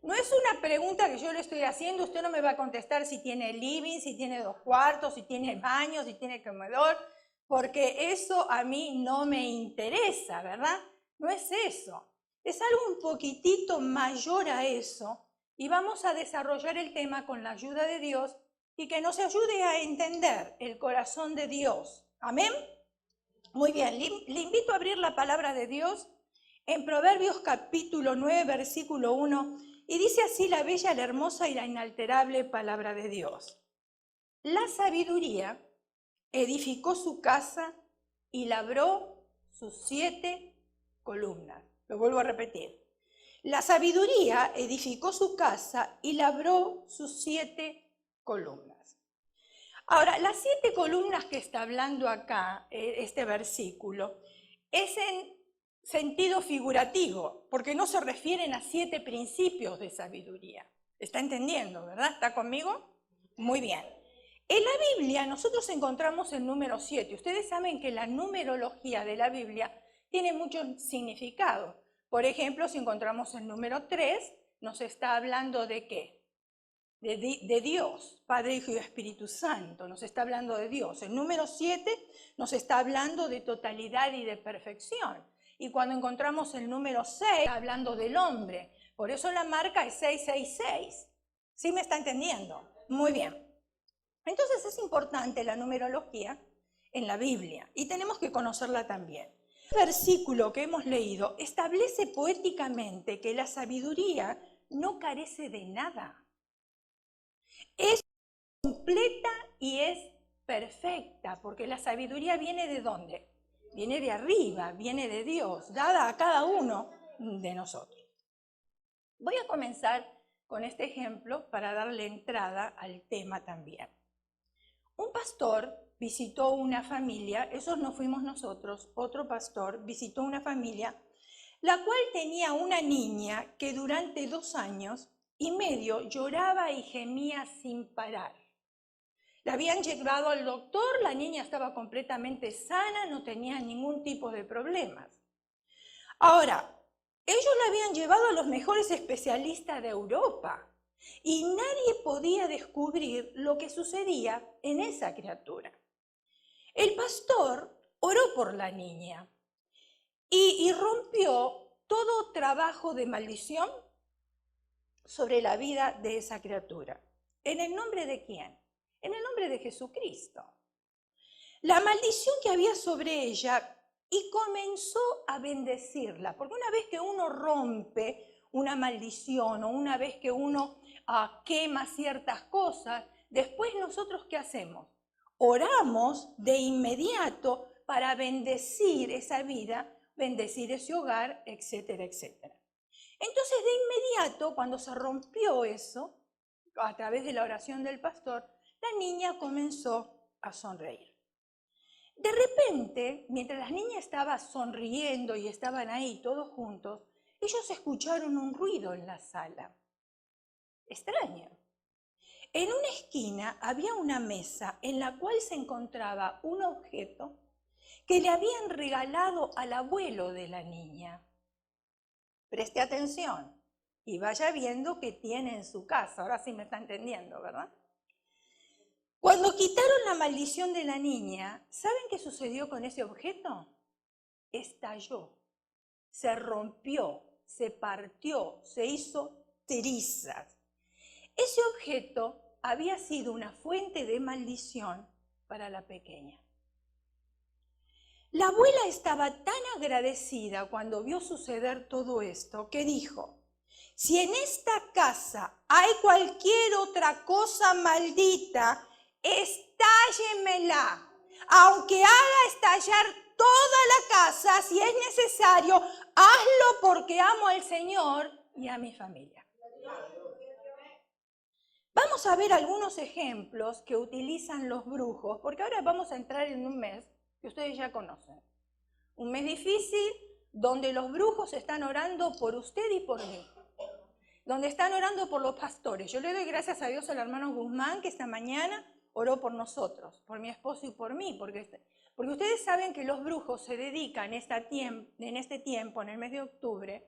No es una pregunta que yo le estoy haciendo, usted no me va a contestar si tiene living, si tiene 2 cuartos, si tiene baño, si tiene comedor, porque eso a mí no me interesa, ¿verdad? No es eso. Es algo un poquitito mayor a eso y vamos a desarrollar el tema con la ayuda de Dios y que nos ayude a entender el corazón de Dios. ¿Amén? Muy bien, le invito a abrir la palabra de Dios en Proverbios capítulo 9, versículo 1, y dice así la bella, la hermosa y la inalterable palabra de Dios. La sabiduría edificó su casa y labró sus 7 columnas. Lo vuelvo a repetir. La sabiduría edificó su casa y labró sus 7 columnas. Ahora, las 7 columnas que está hablando acá, este versículo, es en sentido figurativo, porque no se refieren a 7 principios de sabiduría. ¿Está entendiendo, verdad? ¿Está conmigo? Muy bien. En la Biblia nosotros encontramos el número 7. Ustedes saben que la numerología de la Biblia tiene mucho significado. Por ejemplo, si encontramos el número 3, nos está hablando de ¿qué? De Dios, Padre, Hijo y Espíritu Santo, nos está hablando de Dios. El número 7 nos está hablando de totalidad y de perfección. Y cuando encontramos el número 6, está hablando del hombre. Por eso la marca es 666. ¿Sí me está entendiendo? Muy bien. Entonces es importante la numerología en la Biblia y tenemos que conocerla también. El versículo que hemos leído establece poéticamente que la sabiduría no carece de nada. Es completa y es perfecta, porque la sabiduría viene ¿de dónde? Viene de arriba, viene de Dios, dada a cada uno de nosotros. Voy a comenzar con este ejemplo para darle entrada al tema también. Un pastor visitó una familia, esos no fuimos nosotros, otro pastor visitó una familia, la cual tenía una niña que durante 2 años y medio lloraba y gemía sin parar. La habían llevado al doctor, la niña estaba completamente sana, no tenía ningún tipo de problemas. Ahora, ellos la habían llevado a los mejores especialistas de Europa y nadie podía descubrir lo que sucedía en esa criatura. El pastor oró por la niña y rompió todo trabajo de maldición sobre la vida de esa criatura. ¿En el nombre de quién? En el nombre de Jesucristo. La maldición que había sobre ella y comenzó a bendecirla, porque una vez que uno rompe una maldición o una vez que uno quema ciertas cosas, después nosotros ¿qué hacemos? Oramos de inmediato para bendecir esa vida, bendecir ese hogar, etcétera, etcétera. Entonces, de inmediato, cuando se rompió eso, a través de la oración del pastor, la niña comenzó a sonreír. De repente, mientras la niña estaba sonriendo y estaban ahí todos juntos, ellos escucharon un ruido en la sala. Extraño. En una esquina había una mesa en la cual se encontraba un objeto que le habían regalado al abuelo de la niña. Preste atención y vaya viendo qué tiene en su casa. Ahora sí me está entendiendo, ¿verdad? Cuando quitaron la maldición de la niña, ¿saben qué sucedió con ese objeto? Estalló, se rompió, se partió, se hizo trizas. Ese objeto había sido una fuente de maldición para la pequeña. La abuela estaba tan agradecida cuando vio suceder todo esto que dijo: si en esta casa hay cualquier otra cosa maldita, estállemela, aunque haga estallar toda la casa, si es necesario, hazlo porque amo al Señor y a mi familia. Vamos a ver algunos ejemplos que utilizan los brujos, porque ahora vamos a entrar en un mes que ustedes ya conocen. Un mes difícil donde los brujos están orando por usted y por mí. Donde están orando por los pastores. Yo le doy gracias a Dios al hermano Guzmán que esta mañana oró por nosotros, por mi esposo y por mí, porque ustedes saben que los brujos se dedican en este tiempo, en el mes de octubre,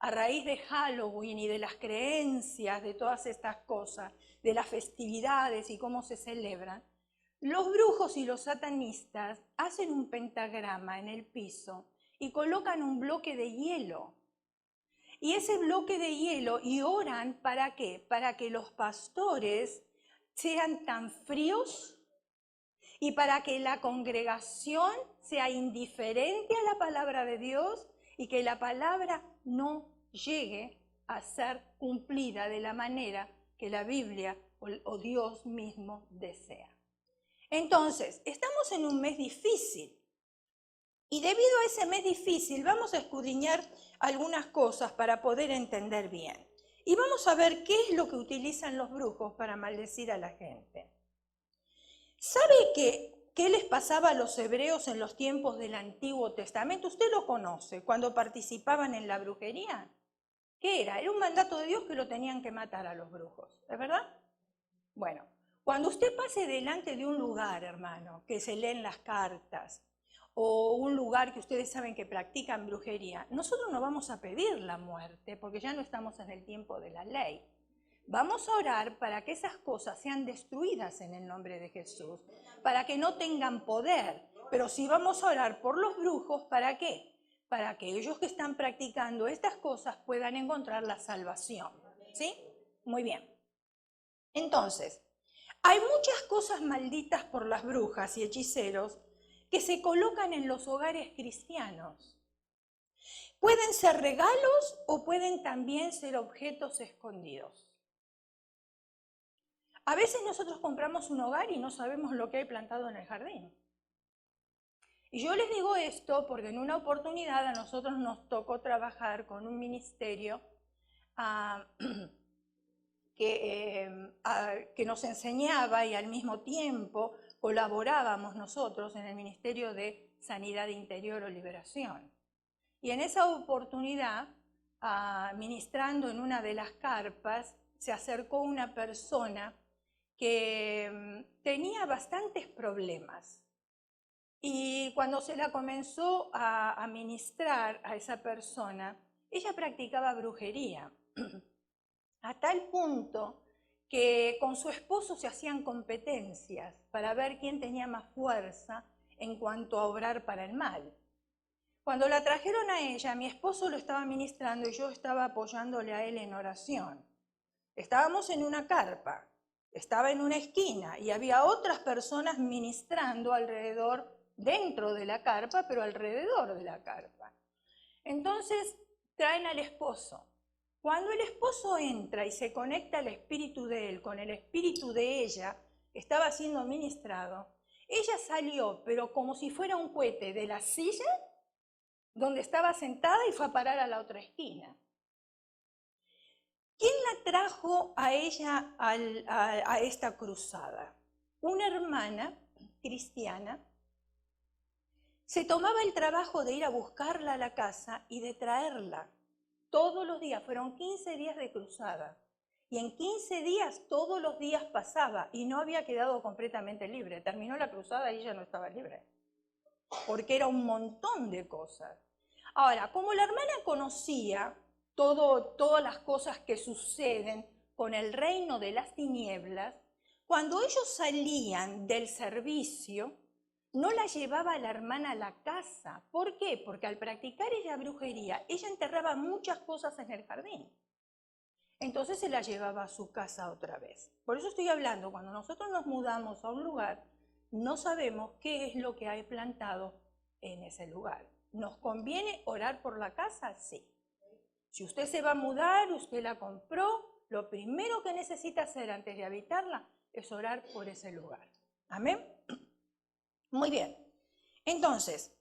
a raíz de Halloween y de las creencias, de todas estas cosas, de las festividades y cómo se celebran, los brujos y los satanistas hacen un pentagrama en el piso y colocan un bloque de hielo. Y ese bloque de hielo, y oran, ¿para qué? Para que los pastores sean tan fríos y para que la congregación sea indiferente a la palabra de Dios y que la palabra no llegue a ser cumplida de la manera que la Biblia o Dios mismo desea. Entonces, estamos en un mes difícil y debido a ese mes difícil vamos a escudriñar algunas cosas para poder entender bien. Y vamos a ver qué es lo que utilizan los brujos para maldecir a la gente. ¿Sabe qué les pasaba a los hebreos en los tiempos del Antiguo Testamento? Usted lo conoce, cuando participaban en la brujería. ¿Qué era? Era un mandato de Dios que lo tenían que matar a los brujos, ¿es verdad? Bueno, cuando usted pase delante de un lugar, hermano, que se leen las cartas, o un lugar que ustedes saben que practican brujería, nosotros no vamos a pedir la muerte, porque ya no estamos en el tiempo de la ley. Vamos a orar para que esas cosas sean destruidas en el nombre de Jesús, para que no tengan poder. Pero sí vamos a orar por los brujos, ¿para qué? Para que ellos que están practicando estas cosas puedan encontrar la salvación. ¿Sí? Muy bien. Entonces, hay muchas cosas malditas por las brujas y hechiceros que se colocan en los hogares cristianos. Pueden ser regalos o pueden también ser objetos escondidos. A veces nosotros compramos un hogar y no sabemos lo que hay plantado en el jardín. Y yo les digo esto porque en una oportunidad a nosotros nos tocó trabajar con un ministerio que nos enseñaba y al mismo tiempo colaborábamos nosotros en el Ministerio de Sanidad Interior o Liberación. Y en esa oportunidad, ministrando en una de las carpas, se acercó una persona que tenía bastantes problemas. Y cuando se la comenzó a ministrar a esa persona, ella practicaba brujería, a tal punto que con su esposo se hacían competencias para ver quién tenía más fuerza en cuanto a obrar para el mal. Cuando la trajeron a ella, mi esposo lo estaba ministrando y yo estaba apoyándole a él en oración. Estábamos en una carpa, estaba en una esquina y había otras personas ministrando alrededor, dentro de la carpa, pero alrededor de la carpa. Entonces traen al esposo. Cuando el esposo entra y se conecta el espíritu de él con el espíritu de ella, que estaba siendo ministrado, ella salió, pero como si fuera un cohete, de la silla donde estaba sentada y fue a parar a la otra esquina. ¿Quién la trajo a ella a esta cruzada? Una hermana cristiana se tomaba el trabajo de ir a buscarla a la casa y de traerla. Todos los días, fueron 15 días de cruzada. Y en 15 días, todos los días pasaba y no había quedado completamente libre. Terminó la cruzada y ella no estaba libre, porque era un montón de cosas. Ahora, como la hermana conocía todas las cosas que suceden con el reino de las tinieblas, cuando ellos salían del servicio, no la llevaba a la hermana a la casa. ¿Por qué? Porque al practicar ella brujería, ella enterraba muchas cosas en el jardín. Entonces se la llevaba a su casa otra vez. Por eso estoy hablando, cuando nosotros nos mudamos a un lugar, no sabemos qué es lo que hay plantado en ese lugar. ¿Nos conviene orar por la casa? Sí. Si usted se va a mudar, usted la compró, lo primero que necesita hacer antes de habitarla es orar por ese lugar. ¿Amén? Muy bien. Entonces,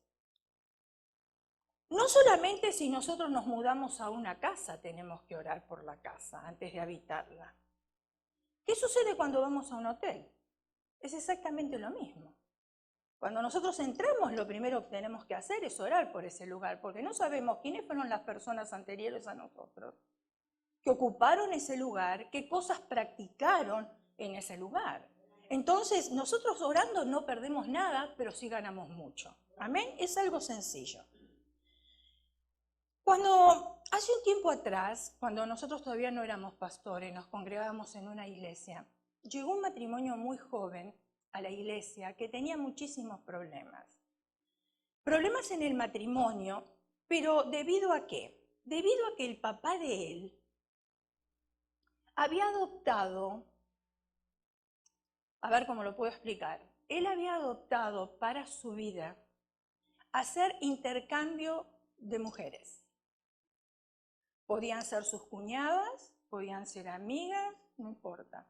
no solamente si nosotros nos mudamos a una casa tenemos que orar por la casa antes de habitarla. ¿Qué sucede cuando vamos a un hotel? Es exactamente lo mismo. Cuando nosotros entramos, lo primero que tenemos que hacer es orar por ese lugar, porque no sabemos quiénes fueron las personas anteriores a nosotros, que ocuparon ese lugar, qué cosas practicaron en ese lugar. Entonces, nosotros orando no perdemos nada, pero sí ganamos mucho. ¿Amén? Es algo sencillo. Cuando hace un tiempo atrás, cuando nosotros todavía no éramos pastores, nos congregábamos en una iglesia, llegó un matrimonio muy joven a la iglesia que tenía muchísimos problemas. Problemas en el matrimonio, pero ¿debido a qué? Debido a que el papá de él había adoptado, a ver cómo lo puedo explicar, él había adoptado para su vida hacer intercambio de mujeres. Podían ser sus cuñadas, podían ser amigas, no importa.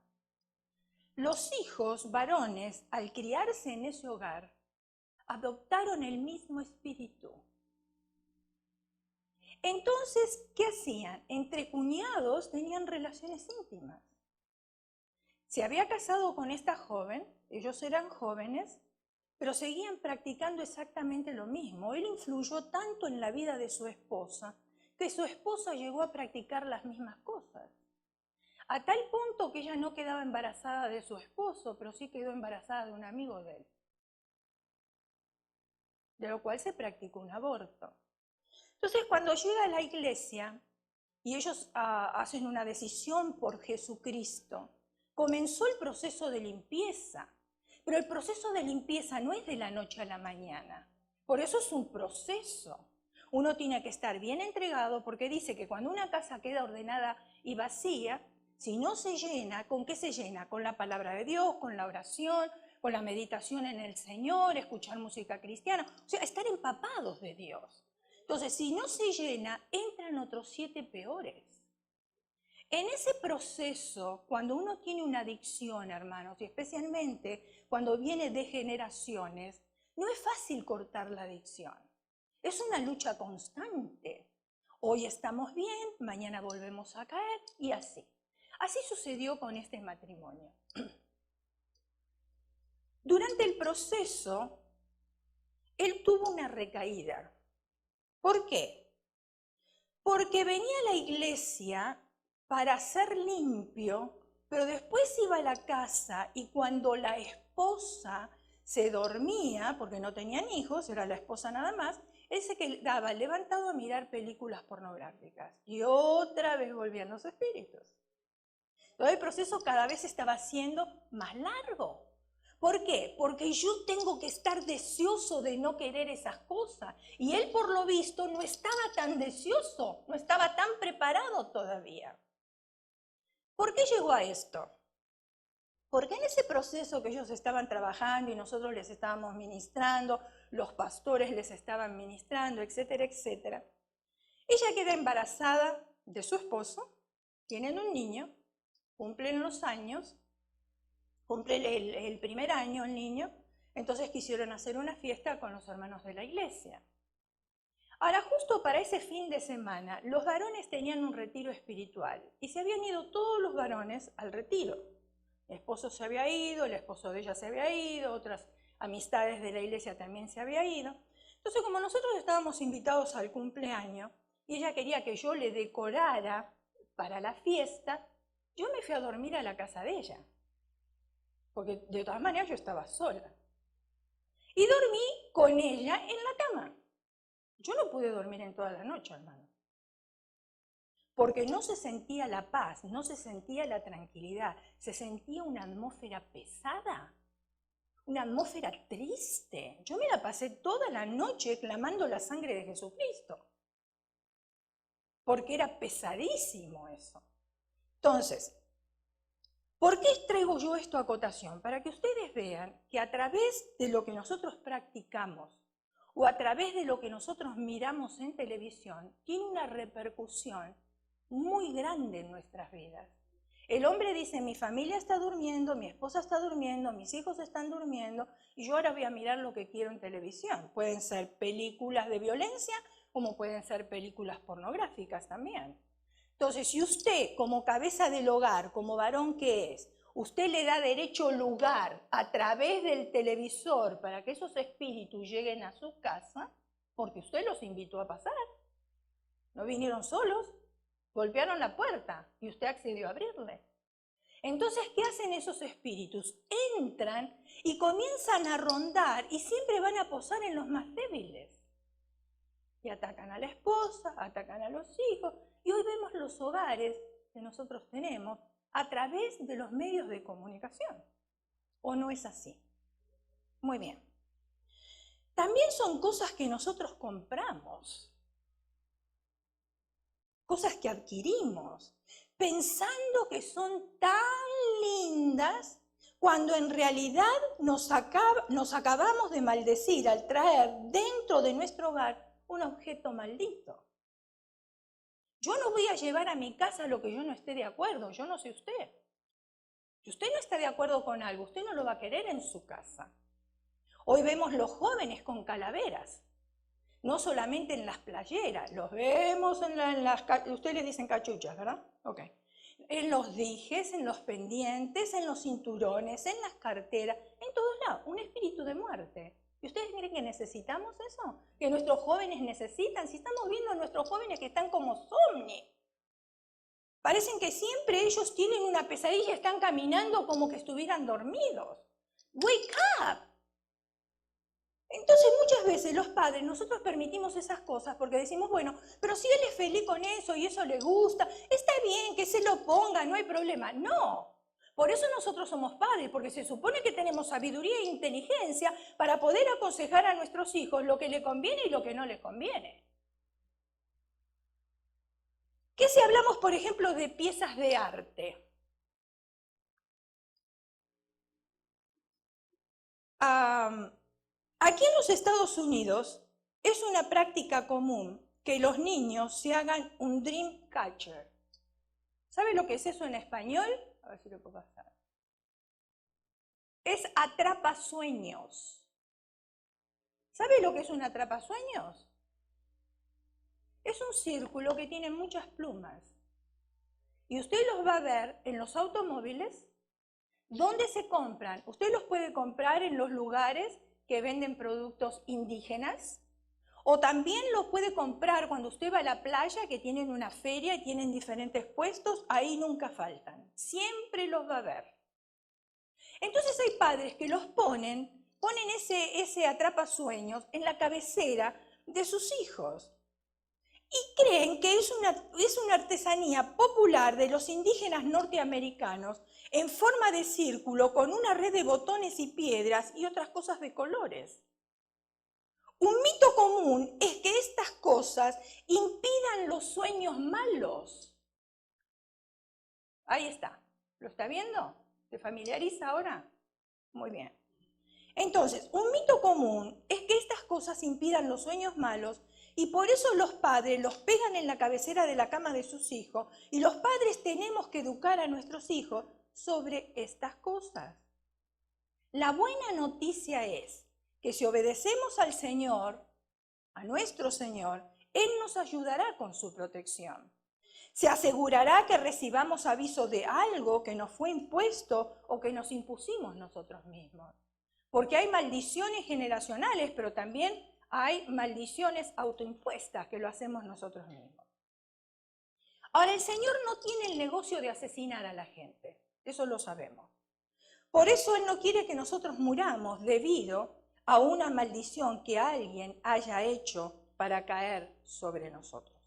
Los hijos varones, al criarse en ese hogar, adoptaron el mismo espíritu. Entonces, ¿qué hacían? Entre cuñados tenían relaciones íntimas. Se había casado con esta joven, ellos eran jóvenes, pero seguían practicando exactamente lo mismo. Él influyó tanto en la vida de su esposa, que su esposa llegó a practicar las mismas cosas. A tal punto que ella no quedaba embarazada de su esposo, pero sí quedó embarazada de un amigo de él. De lo cual se practicó un aborto. Entonces, cuando llega a la iglesia y ellos hacen una decisión por Jesucristo, comenzó el proceso de limpieza. Pero el proceso de limpieza no es de la noche a la mañana. Por eso es un proceso. Uno tiene que estar bien entregado porque dice que cuando una casa queda ordenada y vacía, si no se llena, ¿con qué se llena? Con la palabra de Dios, con la oración, con la meditación en el Señor, escuchar música cristiana, o sea, estar empapados de Dios. Entonces, si no se llena, entran otros 7 peores. En ese proceso, cuando uno tiene una adicción, hermanos, y especialmente cuando viene de generaciones, no es fácil cortar la adicción. Es una lucha constante. Hoy estamos bien, mañana volvemos a caer y así. Así sucedió con este matrimonio. Durante el proceso, él tuvo una recaída. ¿Por qué? Porque venía a la iglesia para ser limpio, pero después iba a la casa y cuando la esposa se dormía, porque no tenían hijos, era la esposa nada más, él se quedaba levantado a mirar películas pornográficas y otra vez volvían los espíritus. Todo el proceso cada vez estaba siendo más largo. ¿Por qué? Porque yo tengo que estar deseoso de no querer esas cosas. Y él, por lo visto, no estaba tan deseoso, no estaba tan preparado todavía. ¿Por qué llegó a esto? Porque en ese proceso que ellos estaban trabajando y nosotros les estábamos ministrando, los pastores les estaban ministrando, etcétera, etcétera, ella queda embarazada de su esposo, tienen un niño, cumplen los años, cumple el primer año el niño, entonces quisieron hacer una fiesta con los hermanos de la iglesia. Ahora, justo para ese fin de semana, los varones tenían un retiro espiritual y se habían ido todos los varones al retiro. El esposo se había ido, el esposo de ella se había ido, otras amistades de la iglesia también se había ido. Entonces, como nosotros estábamos invitados al cumpleaños y ella quería que yo le decorara para la fiesta, yo me fui a dormir a la casa de ella, porque de todas maneras yo estaba sola. Y dormí con ella en la cama. Yo no pude dormir en toda la noche, hermano, porque no se sentía la paz, no se sentía la tranquilidad, se sentía una atmósfera pesada, una atmósfera triste. Yo me la pasé toda la noche clamando la sangre de Jesucristo, porque era pesadísimo eso. Entonces, ¿por qué traigo yo esto a cotación? Para que ustedes vean que a través de lo que nosotros practicamos o a través de lo que nosotros miramos en televisión, tiene una repercusión muy grande en nuestras vidas. El hombre dice, mi familia está durmiendo, mi esposa está durmiendo, mis hijos están durmiendo, y yo ahora voy a mirar lo que quiero en televisión. Pueden ser películas de violencia, como pueden ser películas pornográficas también. Entonces, si usted, como cabeza del hogar, como varón que es, usted le da derecho lugar a través del televisor para que esos espíritus lleguen a su casa, porque usted los invitó a pasar. No vinieron solos, golpearon la puerta y usted accedió a abrirle. Entonces, ¿qué hacen esos espíritus? Entran y comienzan a rondar y siempre van a posar en los más débiles. y atacan a la esposa, atacan a los hijos, y hoy vemos los hogares que nosotros tenemos a través de los medios de comunicación. ¿O no es así? Muy bien. También son cosas que nosotros compramos, cosas que adquirimos, pensando que son tan lindas, cuando en realidad nos acabamos de maldecir al traer dentro de nuestro hogar un objeto maldito. Yo no voy a llevar a mi casa lo que yo no esté de acuerdo, yo no sé usted. Si usted no está de acuerdo con algo, usted no lo va a querer en su casa. Hoy vemos los jóvenes con calaveras, no solamente en las playeras, los vemos ustedes le dicen cachuchas, ¿verdad? Ok. En los dijes, en los pendientes, en los cinturones, en las carteras, en todos lados, un espíritu de muerte. ¿Y ustedes creen que necesitamos eso? ¿Que nuestros jóvenes necesitan? Si estamos viendo a nuestros jóvenes que están como zombies. Parecen que siempre ellos tienen una pesadilla, están caminando como que estuvieran dormidos. Wake up. Entonces muchas veces los padres, nosotros permitimos esas cosas porque decimos, bueno, pero si él es feliz con eso y eso le gusta, está bien que se lo ponga, no hay problema. No, por eso nosotros somos padres, porque se supone que tenemos sabiduría e inteligencia para poder aconsejar a nuestros hijos lo que le conviene y lo que no les conviene. ¿Qué si hablamos, por ejemplo, de piezas de arte? Aquí en los Estados Unidos es una práctica común que los niños se hagan un dream catcher. ¿Sabe lo que es eso en español? A ver si lo puedo pasar. Es atrapasueños. ¿Sabe lo que es un atrapasueños? Es un círculo que tiene muchas plumas. Y usted los va a ver en los automóviles. ¿Dónde se compran? Usted los puede comprar en los lugares que venden productos indígenas, o también los puede comprar cuando usted va a la playa, que tienen una feria y tienen diferentes puestos, ahí nunca faltan, siempre los va a ver. Entonces hay padres que los ponen ese atrapasueños en la cabecera de sus hijos y creen que es una artesanía popular de los indígenas norteamericanos en forma de círculo con una red de botones y piedras y otras cosas de colores. Un mito común es que estas cosas impidan los sueños malos. Ahí está. ¿Lo está viendo? ¿Se familiariza ahora? Muy bien. Entonces, un mito común es que estas cosas impidan los sueños malos y por eso los padres los pegan en la cabecera de la cama de sus hijos y los padres tenemos que educar a nuestros hijos sobre estas cosas. La buena noticia es que si obedecemos al Señor, a nuestro Señor, Él nos ayudará con su protección. Se asegurará que recibamos aviso de algo que nos fue impuesto o que nos impusimos nosotros mismos. Porque hay maldiciones generacionales, pero también hay maldiciones autoimpuestas que lo hacemos nosotros mismos. Ahora, el Señor no tiene el negocio de asesinar a la gente, eso lo sabemos. Por eso Él no quiere que nosotros muramos debido a una maldición que alguien haya hecho para caer sobre nosotros.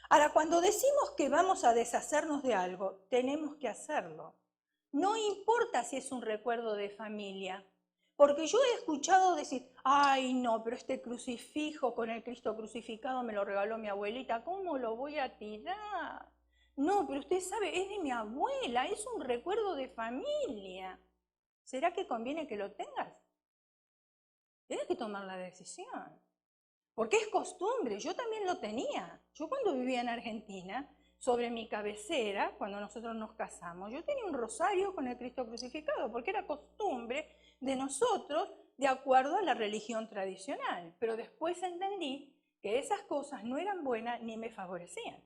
Ahora, cuando decimos que vamos a deshacernos de algo, tenemos que hacerlo. No importa si es un recuerdo de familia, porque yo he escuchado decir, ay no, pero este crucifijo con el Cristo crucificado me lo regaló mi abuelita, ¿cómo lo voy a tirar? No, pero usted sabe, es de mi abuela, es un recuerdo de familia. ¿Será que conviene que lo tengas? Tienes que tomar la decisión. Porque es costumbre, yo también lo tenía. Yo cuando vivía en Argentina, sobre mi cabecera, cuando nosotros nos casamos, yo tenía un rosario con el Cristo crucificado, porque era costumbre de nosotros de acuerdo a la religión tradicional. Pero después entendí que esas cosas no eran buenas ni me favorecían.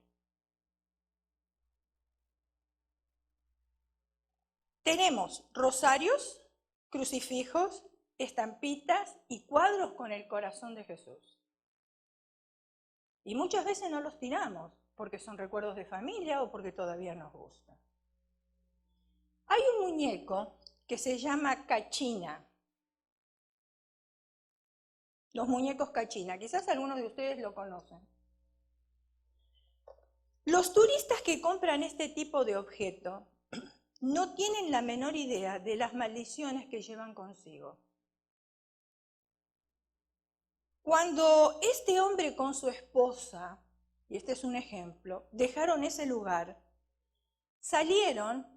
Tenemos rosarios, crucifijos, estampitas y cuadros con el corazón de Jesús. Y muchas veces no los tiramos porque son recuerdos de familia o porque todavía nos gusta. Hay un muñeco que se llama Cachina. Los muñecos cachina, quizás algunos de ustedes lo conocen. Los turistas que compran este tipo de objeto no tienen la menor idea de las maldiciones que llevan consigo. Cuando este hombre con su esposa, y este es un ejemplo, dejaron ese lugar, salieron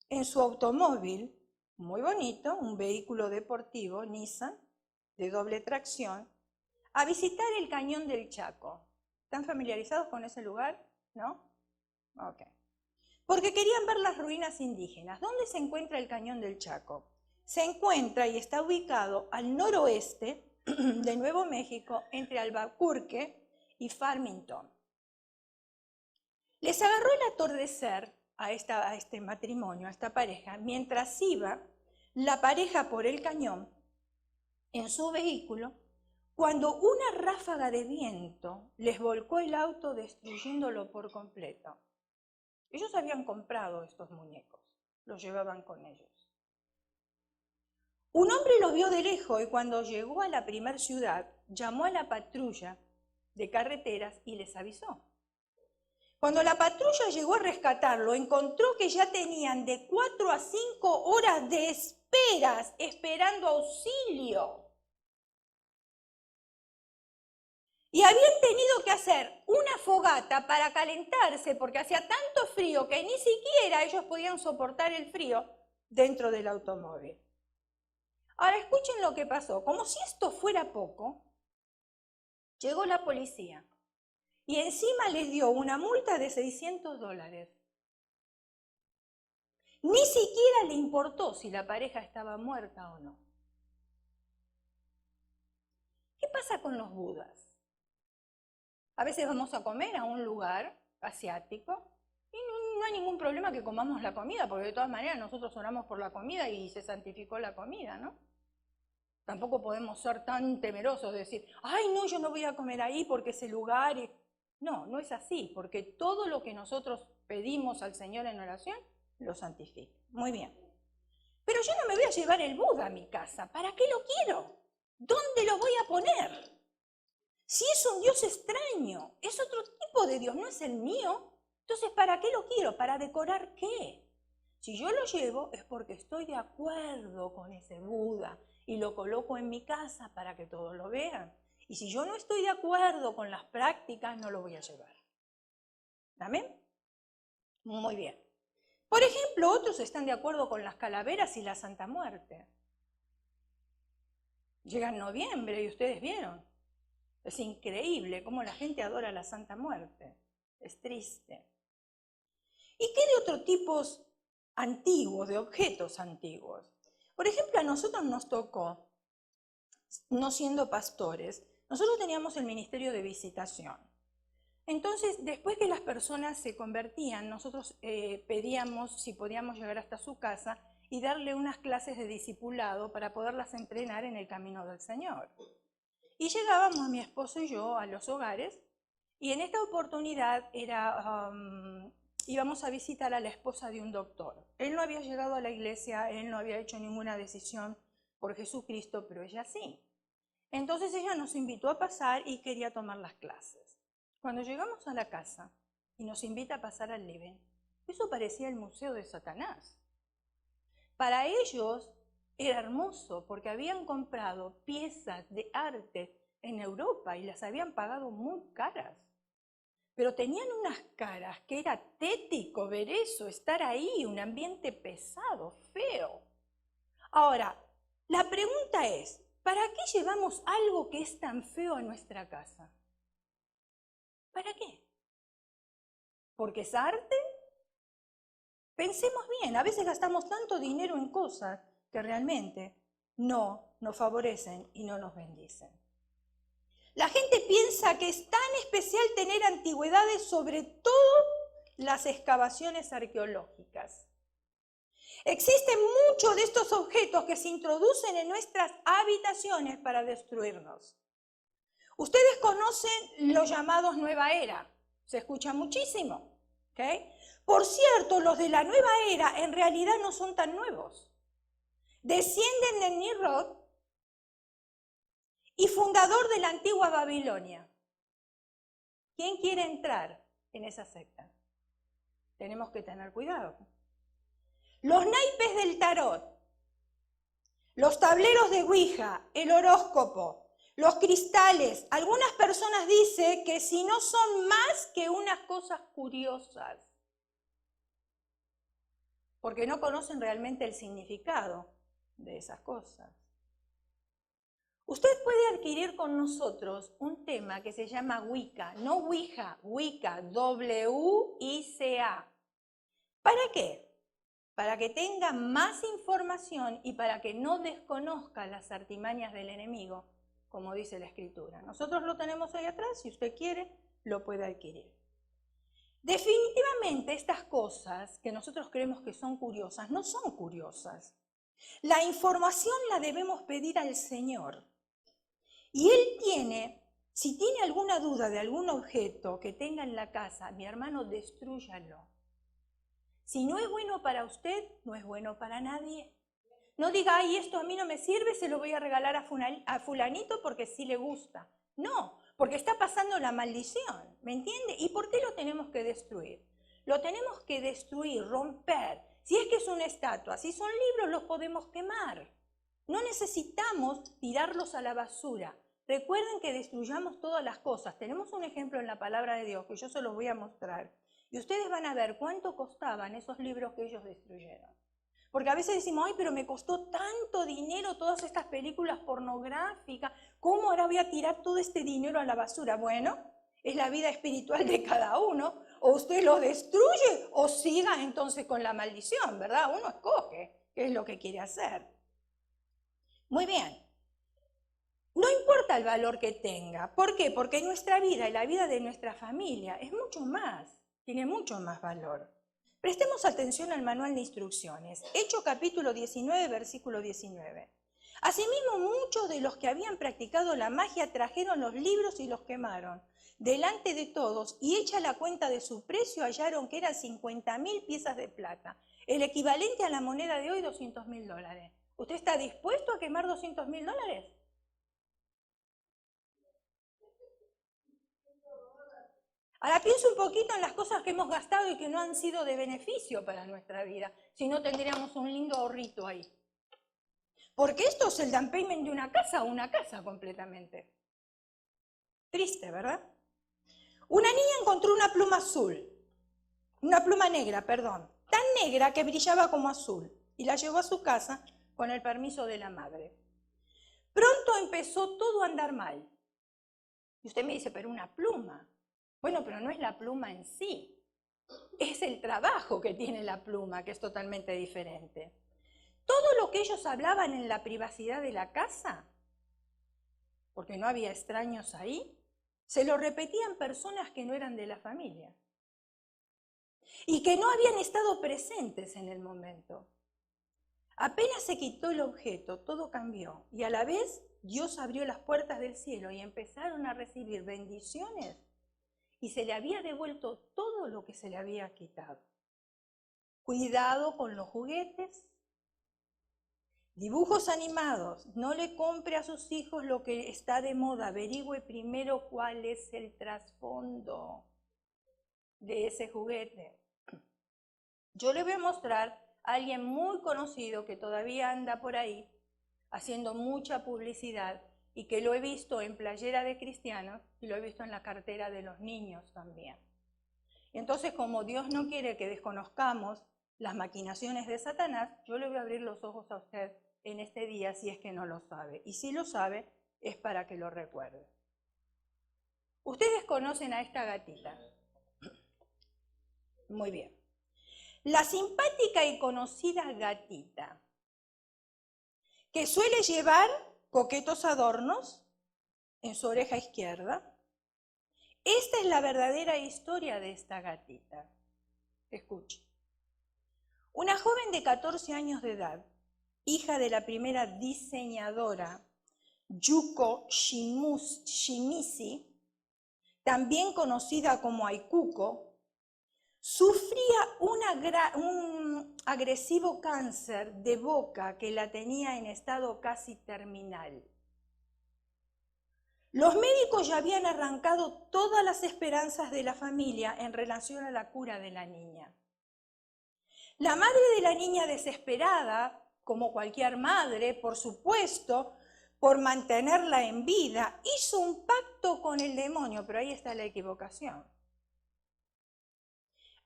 en su automóvil, muy bonito, un vehículo deportivo, Nissan, de doble tracción, a visitar el Cañón del Chaco. ¿Están familiarizados con ese lugar? ¿No? Ok. Porque querían ver las ruinas indígenas. ¿Dónde se encuentra el Cañón del Chaco? Se encuentra y está ubicado al noroeste de Nuevo México, entre Albuquerque y Farmington. Les agarró el atardecer a este matrimonio, a esta pareja, mientras iba la pareja por el cañón en su vehículo, cuando una ráfaga de viento les volcó el auto, destruyéndolo por completo. Ellos habían comprado estos muñecos, los llevaban con ellos. Un hombre los vio de lejos y cuando llegó a la primer ciudad, llamó a la patrulla de carreteras y les avisó. Cuando la patrulla llegó a rescatarlo, encontró que ya tenían de 4 a 5 horas de esperas esperando auxilio. Y habían tenido que hacer una fogata para calentarse porque hacía tanto frío que ni siquiera ellos podían soportar el frío dentro del automóvil. Ahora escuchen lo que pasó. Como si esto fuera poco, llegó la policía y encima les dio una multa de $600. Ni siquiera le importó si la pareja estaba muerta o no. ¿Qué pasa con los budas? A veces vamos a comer a un lugar asiático y no hay ningún problema que comamos la comida, porque de todas maneras nosotros oramos por la comida y se santificó la comida, ¿no? Tampoco podemos ser tan temerosos de decir, ay, no, yo no voy a comer ahí porque ese lugar... No, no es así, porque todo lo que nosotros pedimos al Señor en oración, lo santifica. Muy bien. Pero yo no me voy a llevar el Buda a mi casa. ¿Para qué lo quiero? ¿Dónde lo voy a poner? Si es un Dios extraño, es otro tipo de Dios, no es el mío. Entonces, ¿para qué lo quiero? ¿Para decorar qué? Si yo lo llevo es porque estoy de acuerdo con ese Buda y lo coloco en mi casa para que todos lo vean. Y si yo no estoy de acuerdo con las prácticas, no lo voy a llevar. ¿Amén? Muy bien. Por ejemplo, otros están de acuerdo con las calaveras y la Santa Muerte. Llega en noviembre y ustedes vieron. Es increíble cómo la gente adora la Santa Muerte. Es triste. ¿Y qué de otros tipos antiguos, de objetos antiguos? Por ejemplo, a nosotros nos tocó, no siendo pastores, nosotros teníamos el ministerio de visitación. Entonces, después que las personas se convertían, nosotros pedíamos si podíamos llegar hasta su casa y darle unas clases de discipulado para poderlas entrenar en el camino del Señor. Y llegábamos mi esposo y yo a los hogares y en esta oportunidad íbamos a visitar a la esposa de un doctor. Él no había llegado a la iglesia, él no había hecho ninguna decisión por Jesucristo, pero ella sí. Entonces ella nos invitó a pasar y quería tomar las clases. Cuando llegamos a la casa y nos invita a pasar al living, eso parecía el museo de Satanás. Para ellos era hermoso porque habían comprado piezas de arte en Europa y las habían pagado muy caras. Pero tenían unas caras que era tético ver eso, estar ahí, un ambiente pesado, feo. Ahora, la pregunta es, ¿para qué llevamos algo que es tan feo a nuestra casa? ¿Para qué? ¿Porque es arte? Pensemos bien, a veces gastamos tanto dinero en cosas que realmente no nos favorecen y no nos bendicen. La gente piensa que es tan especial tener antigüedades, sobre todo las excavaciones arqueológicas. Existen muchos de estos objetos que se introducen en nuestras habitaciones para destruirnos. Ustedes conocen los llamados Nueva Era, se escucha muchísimo, ¿ok? Por cierto, los de la Nueva Era en realidad no son tan nuevos. Descienden del Nimrod y fundador de la antigua Babilonia. ¿Quién quiere entrar en esa secta? Tenemos que tener cuidado. Los naipes del tarot, los tableros de Ouija, el horóscopo, los cristales. Algunas personas dicen que si no son más que unas cosas curiosas, porque no conocen realmente el significado de esas cosas. Usted puede adquirir con nosotros un tema que se llama Wicca, no Ouija, Wicca, W-I-C-A. ¿Para qué? Para que tenga más información y para que no desconozca las artimañas del enemigo, como dice la Escritura. Nosotros lo tenemos ahí atrás, si usted quiere, lo puede adquirir. Definitivamente estas cosas que nosotros creemos que son curiosas, no son curiosas. La información la debemos pedir al Señor. Y Él tiene, si tiene alguna duda de algún objeto que tenga en la casa, mi hermano, destrúyalo. Si no es bueno para usted, no es bueno para nadie. No diga, ay, esto a mí no me sirve, se lo voy a regalar a fulanito porque sí le gusta. No, porque está pasando la maldición, ¿me entiende? ¿Y por qué lo tenemos que destruir? Lo tenemos que destruir, romper. Si es que es una estatua, si son libros, los podemos quemar. No necesitamos tirarlos a la basura. Recuerden que destruyamos todas las cosas. Tenemos un ejemplo en la palabra de Dios que yo se los voy a mostrar. Y ustedes van a ver cuánto costaban esos libros que ellos destruyeron. Porque a veces decimos, ay, pero me costó tanto dinero todas estas películas pornográficas. ¿Cómo ahora voy a tirar todo este dinero a la basura? Bueno, es la vida espiritual de cada uno. O usted lo destruye o siga entonces con la maldición, ¿verdad? Uno escoge qué es lo que quiere hacer. Muy bien. No importa el valor que tenga. ¿Por qué? Porque nuestra vida y la vida de nuestra familia es mucho más, tiene mucho más valor. Prestemos atención al manual de instrucciones. Hechos capítulo 19, versículo 19. Asimismo, muchos de los que habían practicado la magia trajeron los libros y los quemaron delante de todos, y hecha la cuenta de su precio, hallaron que eran 50.000 piezas de plata, el equivalente a la moneda de hoy, $200.000. ¿Usted está dispuesto a quemar $200.000? Ahora pienso un poquito en las cosas que hemos gastado y que no han sido de beneficio para nuestra vida, si no tendríamos un lindo ahorrito ahí. Porque esto es el down payment de una casa completamente. Triste, ¿verdad? Una niña encontró una pluma negra, tan negra que brillaba como azul, y la llevó a su casa con el permiso de la madre. Pronto empezó todo a andar mal. Y usted me dice, pero una pluma. Bueno, pero no es la pluma en sí, es el trabajo que tiene la pluma, que es totalmente diferente. Todo lo que ellos hablaban en la privacidad de la casa, porque no había extraños ahí, se lo repetían personas que no eran de la familia y que no habían estado presentes en el momento. Apenas se quitó el objeto, todo cambió, y a la vez Dios abrió las puertas del cielo y empezaron a recibir bendiciones, y se le había devuelto todo lo que se le había quitado. Cuidado con los juguetes, dibujos animados. No le compre a sus hijos lo que está de moda. Averigüe primero cuál es el trasfondo de ese juguete. Yo le voy a mostrar a alguien muy conocido que todavía anda por ahí haciendo mucha publicidad y que lo he visto en playera de cristianos y lo he visto en la cartera de los niños también. Y entonces, como Dios no quiere que desconozcamos las maquinaciones de Satanás, yo le voy a abrir los ojos a usted en este día si es que no lo sabe. Y si lo sabe, es para que lo recuerde. Ustedes conocen a esta gatita. Muy bien. La simpática y conocida gatita, que suele llevar coquetos adornos en su oreja izquierda. Esta es la verdadera historia de esta gatita. Escuche. Una joven de 14 años de edad, hija de la primera diseñadora Yuko Shimizu, también conocida como Aikuko, sufría un agresivo cáncer de boca que la tenía en estado casi terminal. Los médicos ya habían arrancado todas las esperanzas de la familia en relación a la cura de la niña. La madre de la niña, desesperada, como cualquier madre, por supuesto, por mantenerla en vida, hizo un pacto con el demonio, pero ahí está la equivocación,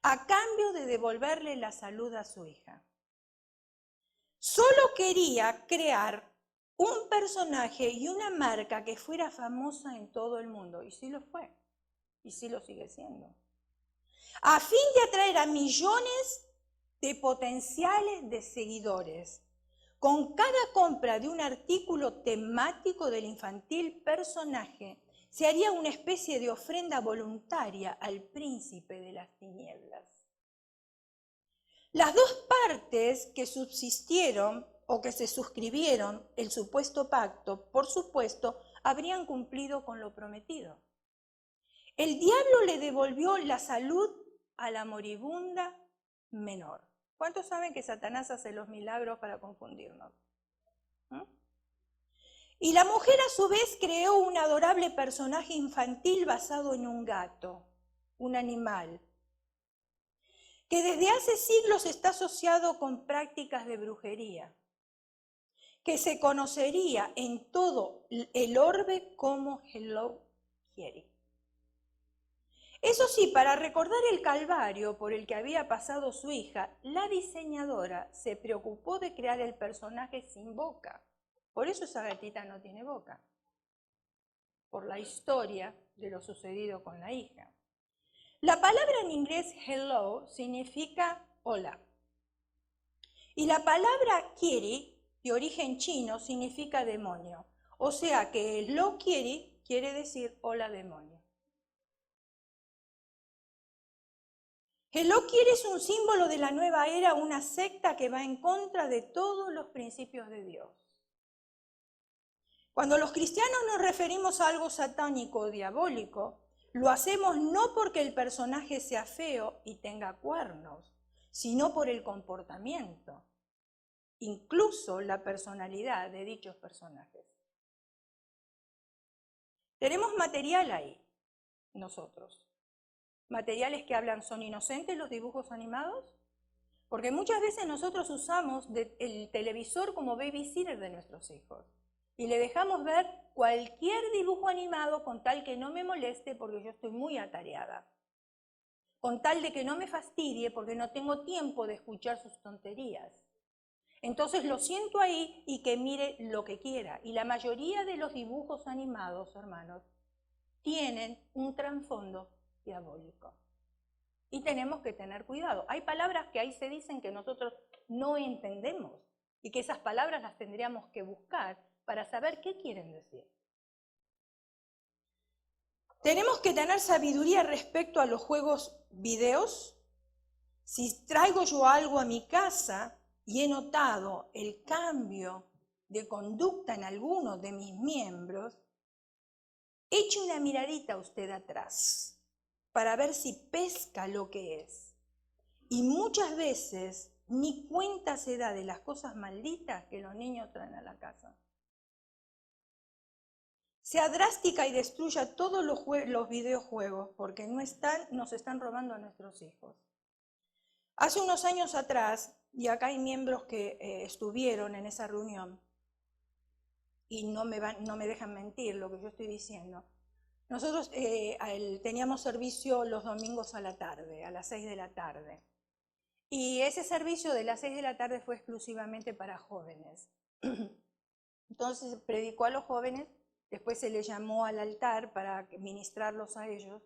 a cambio de devolverle la salud a su hija. Solo quería crear un personaje y una marca que fuera famosa en todo el mundo, y sí lo fue, y sí lo sigue siendo, a fin de atraer a millones de potenciales de seguidores. Con cada compra de un artículo temático del infantil personaje, se haría una especie de ofrenda voluntaria al príncipe de las tinieblas. Las dos partes que subsistieron o que se suscribieron el supuesto pacto, por supuesto, habrían cumplido con lo prometido. El diablo le devolvió la salud a la moribunda menor. ¿Cuántos saben que Satanás hace los milagros para confundirnos? Y la mujer a su vez creó un adorable personaje infantil basado en un gato, un animal, que desde hace siglos está asociado con prácticas de brujería, que se conocería en todo el orbe como Hello Kitty. Eso sí, para recordar el calvario por el que había pasado su hija, la diseñadora se preocupó de crear el personaje sin boca. Por eso esa gatita no tiene boca, por la historia de lo sucedido con la hija. La palabra en inglés hello significa hola. Y la palabra kitty, de origen chino, significa demonio. O sea que hello kitty quiere decir hola demonio. Hello Kitty es un símbolo de la nueva era, una secta que va en contra de todos los principios de Dios. Cuando los cristianos nos referimos a algo satánico o diabólico, lo hacemos no porque el personaje sea feo y tenga cuernos, sino por el comportamiento, incluso la personalidad de dichos personajes. Tenemos material ahí, nosotros. Materiales que hablan, ¿son inocentes los dibujos animados? Porque muchas veces nosotros usamos el televisor como babysitter de nuestros hijos y le dejamos ver cualquier dibujo animado con tal que no me moleste porque yo estoy muy atareada, con tal de que no me fastidie porque no tengo tiempo de escuchar sus tonterías. Entonces lo siento ahí y que mire lo que quiera. Y la mayoría de los dibujos animados, hermanos, tienen un trasfondo diabólico. Y tenemos que tener cuidado. Hay palabras que ahí se dicen que nosotros no entendemos y que esas palabras las tendríamos que buscar para saber qué quieren decir. Tenemos que tener sabiduría respecto a los juegos videos. Si traigo yo algo a mi casa y he notado el cambio de conducta en algunos de mis miembros, eche una miradita usted atrás para ver si pesca lo que es. Y muchas veces ni cuenta se da de las cosas malditas que los niños traen a la casa. Sea drástica y destruya todos los videojuegos porque nos están robando a nuestros hijos. Hace unos años atrás, y acá hay miembros que estuvieron en esa reunión y no me dejan mentir lo que yo estoy diciendo, nosotros teníamos servicio los domingos a la tarde, a las 6 de la tarde. Y ese servicio de las 6 de la tarde fue exclusivamente para jóvenes. Entonces predicó a los jóvenes, después se les llamó al altar para ministrarlos a ellos.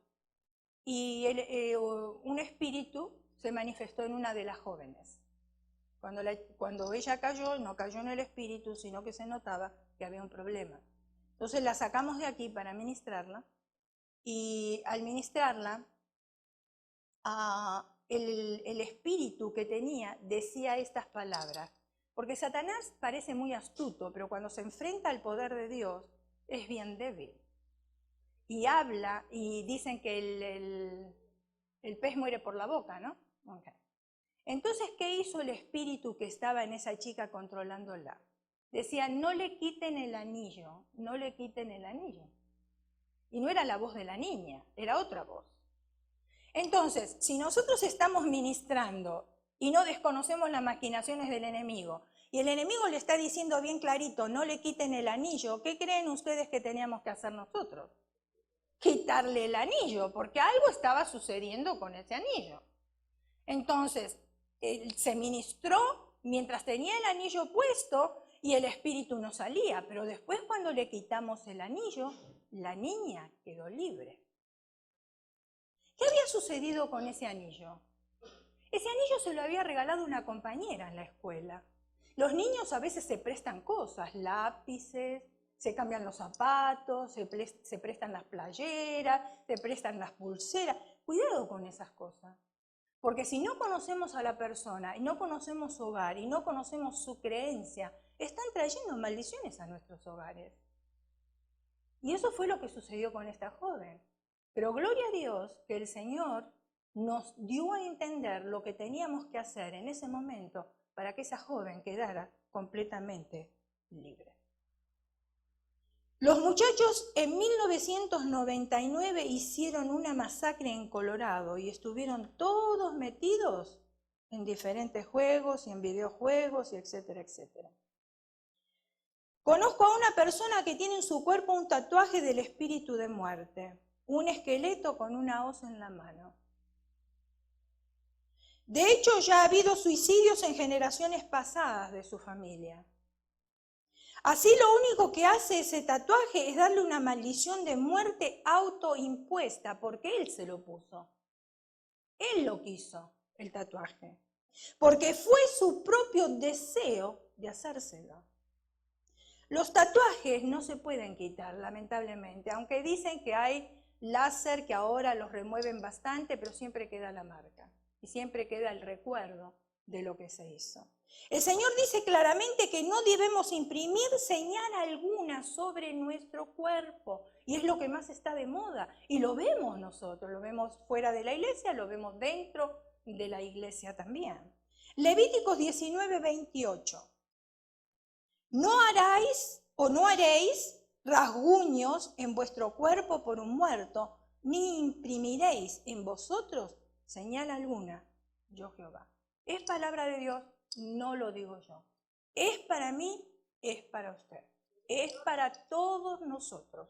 Y un espíritu se manifestó en una de las jóvenes. Cuando ella cayó, no cayó en el espíritu, sino que se notaba que había un problema. Entonces la sacamos de aquí para ministrarla. Y al ministrarla, el espíritu que tenía decía estas palabras. Porque Satanás parece muy astuto, pero cuando se enfrenta al poder de Dios, es bien débil. Y habla, y dicen que el pez muere por la boca, ¿no? Okay. Entonces, ¿qué hizo el espíritu que estaba en esa chica controlándola? Decía, no le quiten el anillo, no le quiten el anillo. Y no era la voz de la niña, era otra voz. Entonces, si nosotros estamos ministrando y no desconocemos las maquinaciones del enemigo, y el enemigo le está diciendo bien clarito, no le quiten el anillo, ¿qué creen ustedes que teníamos que hacer nosotros? Quitarle el anillo, porque algo estaba sucediendo con ese anillo. Entonces, se ministró mientras tenía el anillo puesto y el espíritu no salía, pero después cuando le quitamos el anillo, la niña quedó libre. ¿Qué había sucedido con ese anillo? Ese anillo se lo había regalado una compañera en la escuela. Los niños a veces se prestan cosas, lápices, se cambian los zapatos, se prestan las playeras, se prestan las pulseras. Cuidado con esas cosas. Porque si no conocemos a la persona y no conocemos su hogar y no conocemos su creencia, están trayendo maldiciones a nuestros hogares. Y eso fue lo que sucedió con esta joven. Pero gloria a Dios que el Señor nos dio a entender lo que teníamos que hacer en ese momento para que esa joven quedara completamente libre. Los muchachos en 1999 hicieron una masacre en Colorado y estuvieron todos metidos en diferentes juegos y en videojuegos y etcétera, etcétera. Conozco a una persona que tiene en su cuerpo un tatuaje del espíritu de muerte, un esqueleto con una hoz en la mano. De hecho, ya ha habido suicidios en generaciones pasadas de su familia. Así lo único que hace ese tatuaje es darle una maldición de muerte autoimpuesta, porque él se lo puso. Él lo quiso, el tatuaje, porque fue su propio deseo de hacérselo. Los tatuajes no se pueden quitar, lamentablemente, aunque dicen que hay láser que ahora los remueven bastante, pero siempre queda la marca y siempre queda el recuerdo de lo que se hizo. El Señor dice claramente que no debemos imprimir señal alguna sobre nuestro cuerpo, y es lo que más está de moda, y lo vemos nosotros, lo vemos fuera de la iglesia, lo vemos dentro de la iglesia también. Levíticos 19:28. No haréis rasguños en vuestro cuerpo por un muerto, ni imprimiréis en vosotros señal alguna, yo Jehová. Es palabra de Dios, no lo digo yo. Es para mí, es para usted. Es para todos nosotros.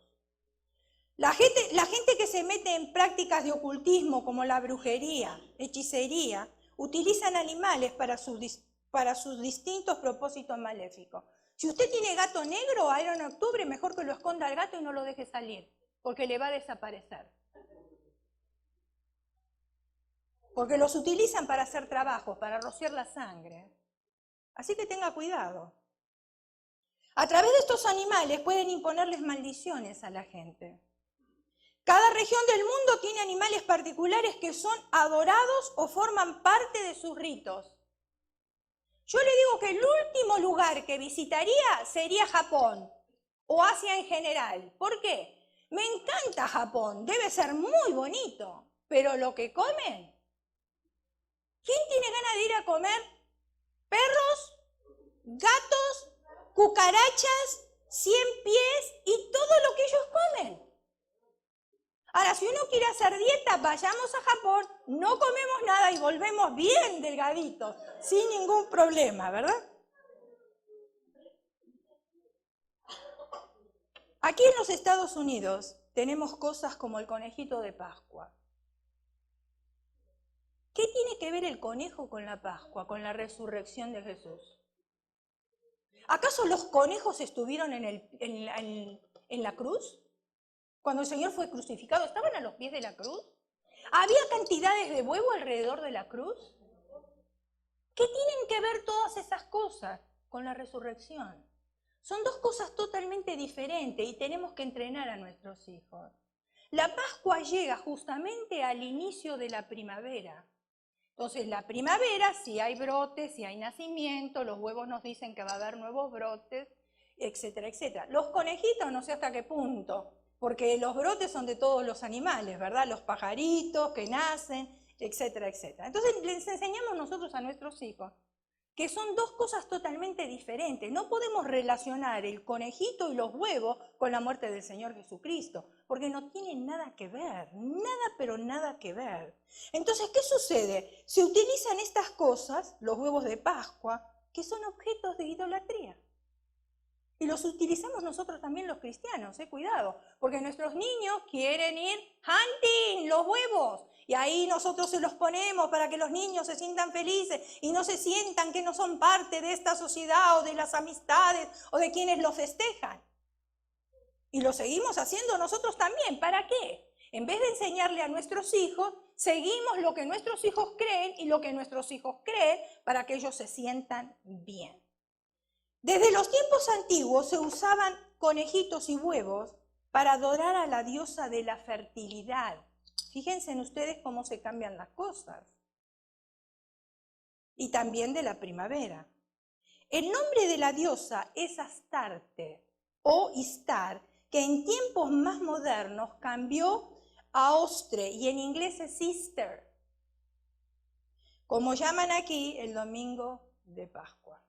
La gente que se mete en prácticas de ocultismo como la brujería, hechicería, utilizan animales para sus distintos propósitos maléficos. Si usted tiene gato negro, ahora en octubre, mejor que lo esconda al gato y no lo deje salir, porque le va a desaparecer. Porque los utilizan para hacer trabajos, para rociar la sangre. Así que tenga cuidado. A través de estos animales pueden imponerles maldiciones a la gente. Cada región del mundo tiene animales particulares que son adorados o forman parte de sus ritos. Yo le digo que el último lugar que visitaría sería Japón o Asia en general. ¿Por qué? Me encanta Japón, debe ser muy bonito, pero lo que comen. ¿Quién tiene ganas de ir a comer perros, gatos, cucarachas, 100 pies y todo lo que ellos comen? Ahora, si uno quiere hacer dieta, vayamos a Japón, no comemos nada y volvemos bien delgaditos, sin ningún problema, ¿verdad? Aquí en los Estados Unidos tenemos cosas como el conejito de Pascua. ¿Qué tiene que ver el conejo con la Pascua, con la resurrección de Jesús? ¿Acaso los conejos estuvieron en la cruz? Cuando el Señor fue crucificado, ¿estaban a los pies de la cruz? ¿Había cantidades de huevo alrededor de la cruz? ¿Qué tienen que ver todas esas cosas con la resurrección? Son dos cosas totalmente diferentes y tenemos que entrenar a nuestros hijos. La Pascua llega justamente al inicio de la primavera. Entonces, la primavera, si hay brotes, si hay nacimiento, los huevos nos dicen que va a haber nuevos brotes, etcétera, etcétera. Los conejitos no sé hasta qué punto, porque los brotes son de todos los animales, ¿verdad? Los pajaritos que nacen, etcétera, etcétera. Entonces, les enseñamos nosotros a nuestros hijos que son dos cosas totalmente diferentes. No podemos relacionar el conejito y los huevos con la muerte del Señor Jesucristo, porque no tienen nada que ver, nada pero nada que ver. Entonces, ¿qué sucede? Se utilizan estas cosas, los huevos de Pascua, que son objetos de idolatría. Y los utilizamos nosotros también los cristianos, cuidado, porque nuestros niños quieren ir hunting, los huevos, y ahí nosotros se los ponemos para que los niños se sientan felices y no se sientan que no son parte de esta sociedad o de las amistades o de quienes lo festejan. Y lo seguimos haciendo nosotros también, ¿para qué? En vez de enseñarle a nuestros hijos, seguimos lo que nuestros hijos creen y lo que nuestros hijos creen para que ellos se sientan bien. Desde los tiempos antiguos se usaban conejitos y huevos para adorar a la diosa de la fertilidad. Fíjense en ustedes cómo se cambian las cosas. Y también de la primavera. El nombre de la diosa es Astarte o Istar, que en tiempos más modernos cambió a Ostre y en inglés es Easter, como llaman aquí el domingo de Pascua.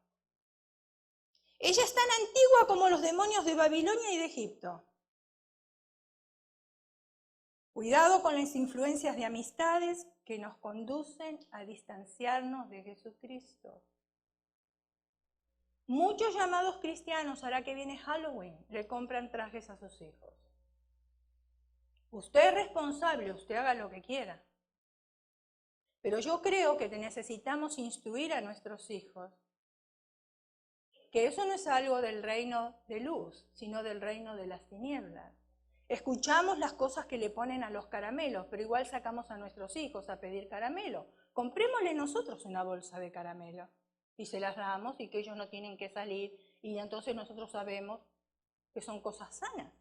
Ella es tan antigua como los demonios de Babilonia y de Egipto. Cuidado con las influencias de amistades que nos conducen a distanciarnos de Jesucristo. Muchos llamados cristianos, ahora que viene Halloween, le compran trajes a sus hijos. Usted es responsable, usted haga lo que quiera. Pero yo creo que necesitamos instruir a nuestros hijos que eso no es algo del reino de luz, sino del reino de las tinieblas. Escuchamos las cosas que le ponen a los caramelos, pero igual sacamos a nuestros hijos a pedir caramelo. Comprémosle nosotros una bolsa de caramelo y se las damos y que ellos no tienen que salir y entonces nosotros sabemos que son cosas sanas.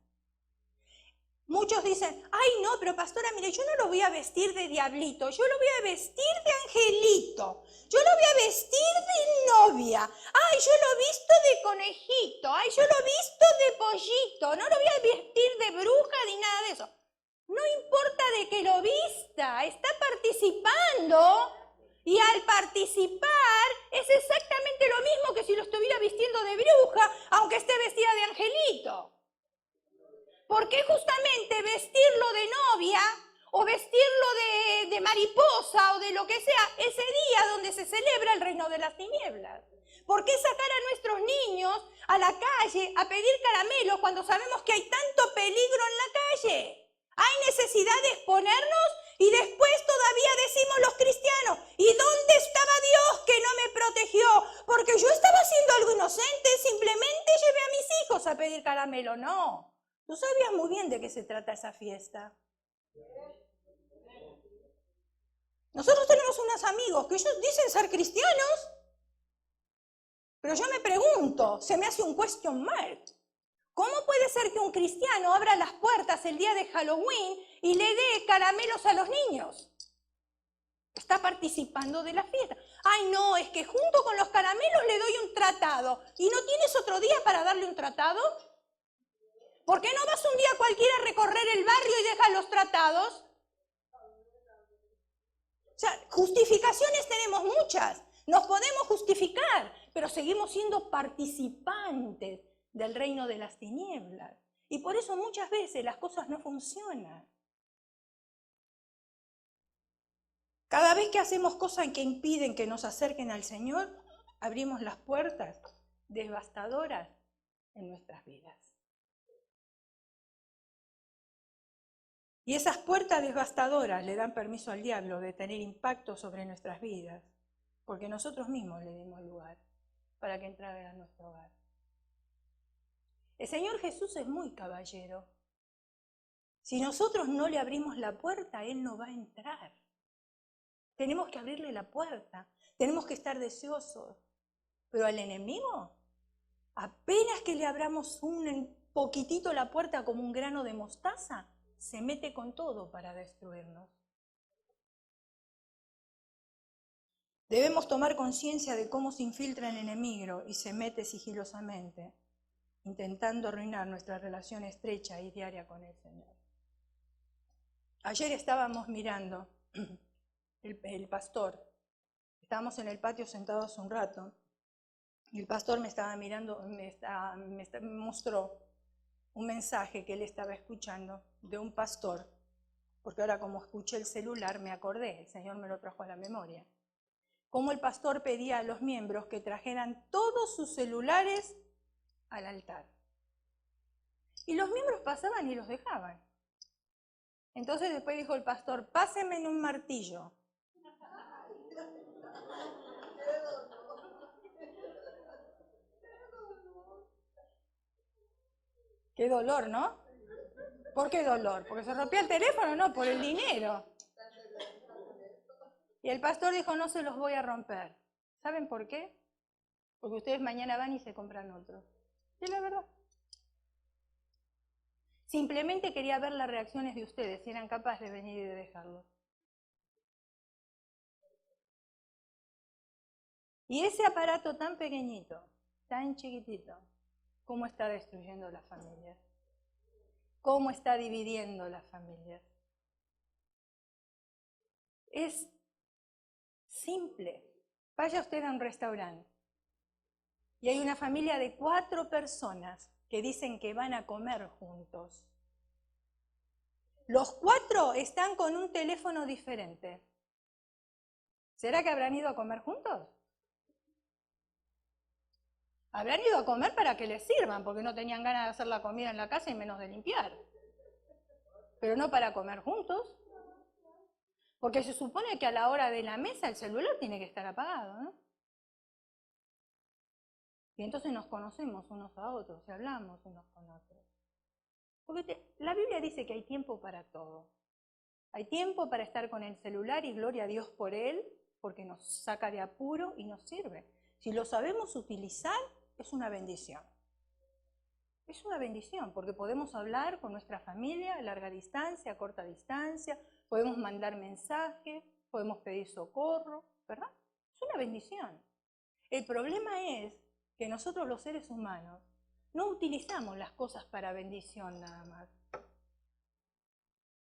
Muchos dicen, ay no, pero pastora, mire, yo no lo voy a vestir de diablito, yo lo voy a vestir de angelito, yo lo voy a vestir de novia, ay, yo lo visto de conejito, ay, yo lo visto de pollito, no lo voy a vestir de bruja ni nada de eso. No importa de que lo vista, está participando y al participar es exactamente lo mismo que si lo estuviera vistiendo de bruja, aunque esté vestida de angelito. Porque justamente vestirlo de novia o vestirlo de mariposa o de lo que sea, ese día donde se celebra el reino de las tinieblas. ¿Por qué sacar a nuestros niños a la calle a pedir caramelos cuando sabemos que hay tanto peligro en la calle? Hay necesidad de exponernos y después todavía decimos los cristianos, ¿y dónde estaba Dios que no me protegió? Porque yo estaba haciendo algo inocente, simplemente llevé a mis hijos a pedir caramelo. No. Tú sabías muy bien de qué se trata esa fiesta. Nosotros tenemos unos amigos que ellos dicen ser cristianos, pero yo me pregunto, se me hace un question mark. ¿Cómo puede ser que un cristiano abra las puertas el día de Halloween y le dé caramelos a los niños? Está participando de la fiesta. Ay, no, es que junto con los caramelos le doy un tratado. ¿Y no tienes otro día para darle un tratado? ¿Por qué no vas un día cualquiera a recorrer el barrio y dejas los tratados? O sea, justificaciones tenemos muchas. Nos podemos justificar, pero seguimos siendo participantes del reino de las tinieblas. Y por eso muchas veces las cosas no funcionan. Cada vez que hacemos cosas que impiden que nos acerquen al Señor, abrimos las puertas devastadoras en nuestras vidas. Y esas puertas devastadoras le dan permiso al diablo de tener impacto sobre nuestras vidas, porque nosotros mismos le dimos lugar para que entrara a nuestro hogar. El Señor Jesús es muy caballero. Si nosotros no le abrimos la puerta, Él no va a entrar. Tenemos que abrirle la puerta, tenemos que estar deseosos. Pero al enemigo, apenas que le abramos un poquitito la puerta como un grano de mostaza, se mete con todo para destruirnos. Debemos tomar conciencia de cómo se infiltra el enemigo y se mete sigilosamente, intentando arruinar nuestra relación estrecha y diaria con el Señor. Ayer estábamos mirando, el pastor estábamos en el patio sentados un rato y el pastor me estaba mirando, me mostró un mensaje que él estaba escuchando de un pastor, porque ahora como escuché el celular me acordé, el Señor me lo trajo a la memoria, cómo el pastor pedía a los miembros que trajeran todos sus celulares al altar. Y los miembros pasaban y los dejaban. Entonces después dijo el pastor, pásenme en un martillo. Qué dolor, ¿no? ¿Por qué dolor? ¿Porque se rompió el teléfono? No, por el dinero. Y el pastor dijo, no se los voy a romper. ¿Saben por qué? Porque ustedes mañana van y se compran otro. Y es la verdad. Simplemente quería ver las reacciones de ustedes, si eran capaces de venir y de dejarlo. Y ese aparato tan pequeñito, tan chiquitito, ¿cómo está destruyendo las familias? ¿Cómo está dividiendo las familias? Es simple. Vaya usted a un restaurante y hay una familia de 4 personas que dicen que van a comer juntos. Los 4 están con un teléfono diferente. ¿Será que habrán ido a comer juntos? Habrán ido a comer para que les sirvan, porque no tenían ganas de hacer la comida en la casa y menos de limpiar. Pero no para comer juntos. Porque se supone que a la hora de la mesa el celular tiene que estar apagado, ¿no? Y entonces nos conocemos unos a otros y hablamos unos con otros. Porque la Biblia dice que hay tiempo para todo. Hay tiempo para estar con el celular y gloria a Dios por él, porque nos saca de apuro y nos sirve. Si lo sabemos utilizar, es una bendición. Es una bendición, porque podemos hablar con nuestra familia a larga distancia, a corta distancia, podemos mandar mensajes, podemos pedir socorro, ¿verdad? Es una bendición. El problema es que nosotros los seres humanos no utilizamos las cosas para bendición nada más.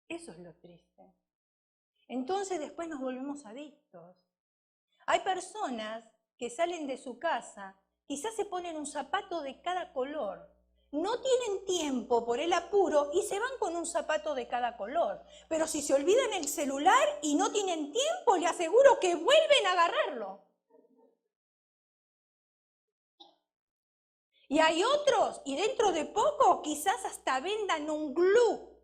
Eso es lo triste. Entonces después nos volvemos adictos. Hay personas que salen de su casa, quizás se ponen un zapato de cada color, no tienen tiempo por el apuro y se van con un zapato de cada color. Pero si se olvidan el celular y no tienen tiempo, le aseguro que vuelven a agarrarlo. Y hay otros, y dentro de poco quizás hasta vendan un glue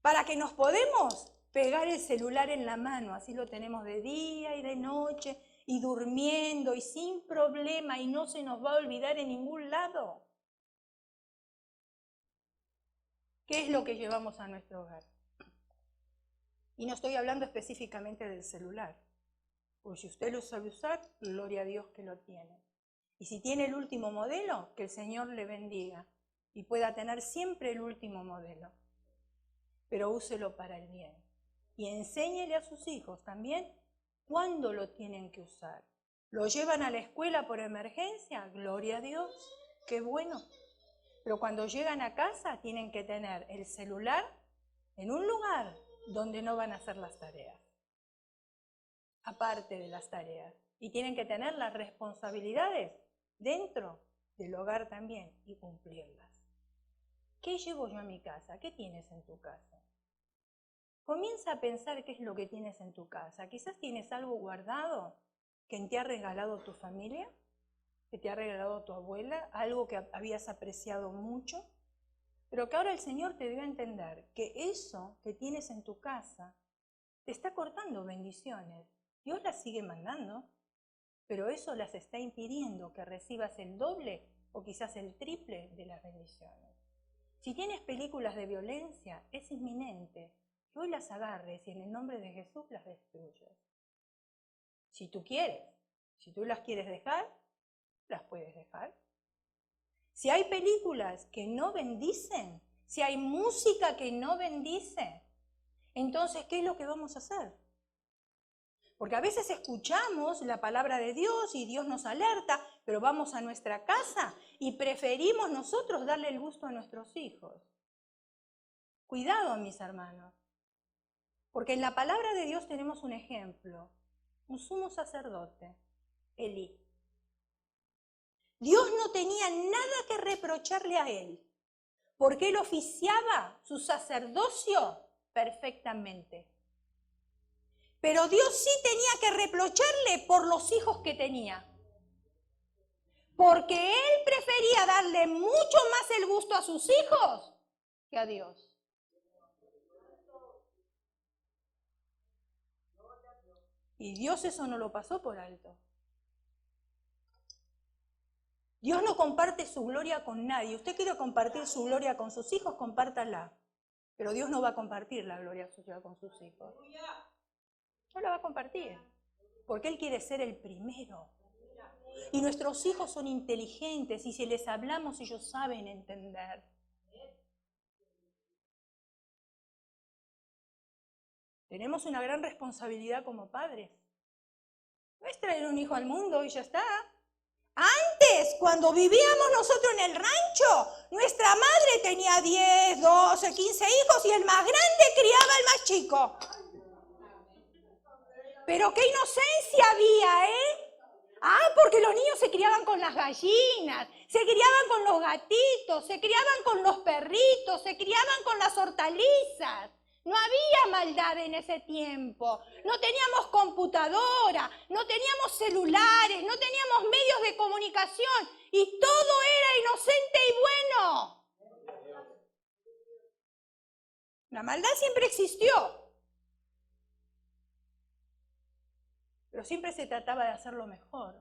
para que nos podemos pegar el celular en la mano. Así lo tenemos de día y de noche y durmiendo y sin problema y no se nos va a olvidar en ningún lado. ¿Qué es lo que llevamos a nuestro hogar? Y no estoy hablando específicamente del celular, porque si usted lo sabe usar, gloria a Dios que lo tiene. Y si tiene el último modelo, que el Señor le bendiga y pueda tener siempre el último modelo. Pero úselo para el bien. Y enséñele a sus hijos también cuándo lo tienen que usar. ¿Lo llevan a la escuela por emergencia? Gloria a Dios, qué bueno. Pero cuando llegan a casa tienen que tener el celular en un lugar donde no van a hacer las tareas, aparte de las tareas. Y tienen que tener las responsabilidades dentro del hogar también y cumplirlas. ¿Qué llevo yo a mi casa? ¿Qué tienes en tu casa? Comienza a pensar qué es lo que tienes en tu casa. Quizás tienes algo guardado que te ha regalado tu familia, que te ha regalado tu abuela, algo que habías apreciado mucho, pero que ahora el Señor te dio a entender que eso que tienes en tu casa te está cortando bendiciones. Dios las sigue mandando, pero eso las está impidiendo que recibas el doble o quizás el triple de las bendiciones. Si tienes películas de violencia, es inminente que hoy las agarres y en el nombre de Jesús las destruyas. Si tú quieres, si tú las quieres dejar, las puedes dejar. Si hay películas que no bendicen, si hay música que no bendice, entonces, ¿qué es lo que vamos a hacer? Porque a veces escuchamos la palabra de Dios y Dios nos alerta, pero vamos a nuestra casa y preferimos nosotros darle el gusto a nuestros hijos. Cuidado, mis hermanos, porque en la palabra de Dios tenemos un ejemplo un sumo sacerdote, Elí. Dios no tenía nada que reprocharle a él, porque él oficiaba su sacerdocio perfectamente. Pero Dios sí tenía que reprocharle por los hijos que tenía. Porque él prefería darle mucho más el gusto a sus hijos que a Dios. Y Dios eso no lo pasó por alto. Dios no comparte su gloria con nadie. Usted quiere compartir su gloria con sus hijos, compártala. Pero Dios no va a compartir la gloria suya con sus hijos. No la va a compartir. Porque Él quiere ser el primero. Y nuestros hijos son inteligentes y si les hablamos ellos saben entender. Tenemos una gran responsabilidad como padres. No es traer un hijo al mundo y ya está. Antes, cuando vivíamos nosotros en el rancho, nuestra madre tenía 10, 12, 15 hijos y el más grande criaba al más chico. Pero qué inocencia había, ¿eh? Porque los niños se criaban con las gallinas, se criaban con los gatitos, se criaban con los perritos, se criaban con las hortalizas. No había maldad en ese tiempo. No teníamos computadora, no teníamos celulares, no teníamos medios de comunicación y todo era inocente y bueno. La maldad siempre existió. Pero siempre se trataba de hacerlo mejor.